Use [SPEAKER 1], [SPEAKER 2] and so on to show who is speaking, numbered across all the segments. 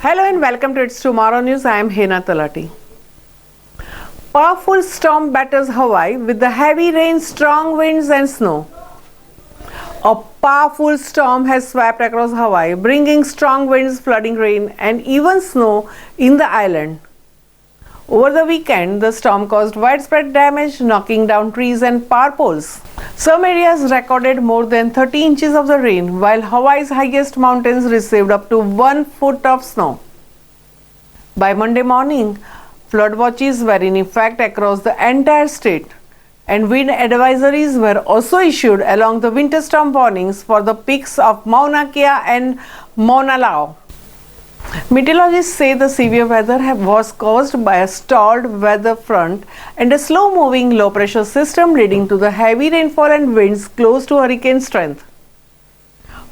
[SPEAKER 1] Hello and welcome to It's Tomorrow News. I am Hena Talati. Powerful storm batters Hawaii with the heavy rain, strong winds and snow. A powerful storm has swept across Hawaii, bringing strong winds, flooding rain and even snow in the island. Over the weekend, the storm caused widespread damage, knocking down trees and power poles. Some areas recorded more than 30 inches of the rain, while Hawaii's highest mountains received up to 1 foot of snow. By Monday morning, flood watches were in effect across the entire state, and wind advisories were also issued along the winter storm warnings for the peaks of Mauna Kea and Mauna Loa. Meteorologists say the severe weather was caused by a stalled weather front and a slow-moving low-pressure system leading to the heavy rainfall and winds close to hurricane strength.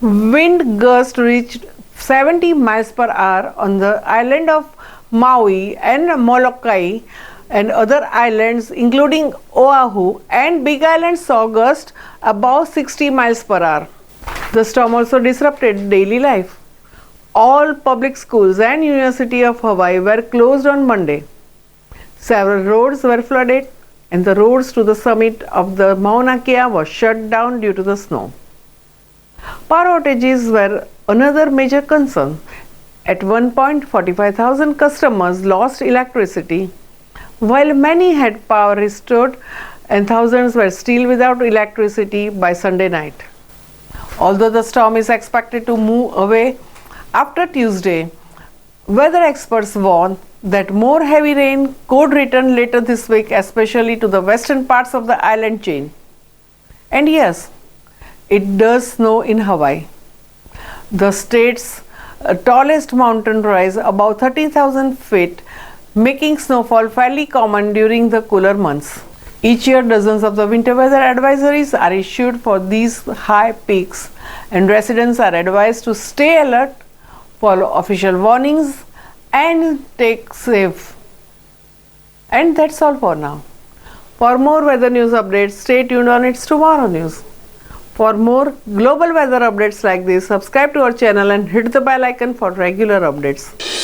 [SPEAKER 1] Wind gusts reached 70 miles per hour on the island of Maui and Molokai and other islands including Oahu, and Big Island saw gusts above 60 miles per hour. The storm also disrupted daily life. All public schools and University of Hawaii were closed on Monday. Several roads were flooded and the roads to the summit of the Mauna Kea was shut down due to the snow. Power outages were another major concern. At one point, 45,000 customers lost electricity, while many had power restored and thousands were still without electricity by Sunday night. Although the storm is expected to move away after Tuesday, weather experts warn that more heavy rain could return later this week, especially to the western parts of the island chain. And yes, it does snow in Hawaii. The state's tallest mountain rise above 30,000 feet, making snowfall fairly common during the cooler months. Each year, dozens of the winter weather advisories are issued for these high peaks, and residents are advised to stay alert, follow official warnings and take safe. And that's all for now. For more weather news updates, stay tuned on It's Tomorrow News. For more global weather updates like this, subscribe to our channel and hit the bell icon for regular updates.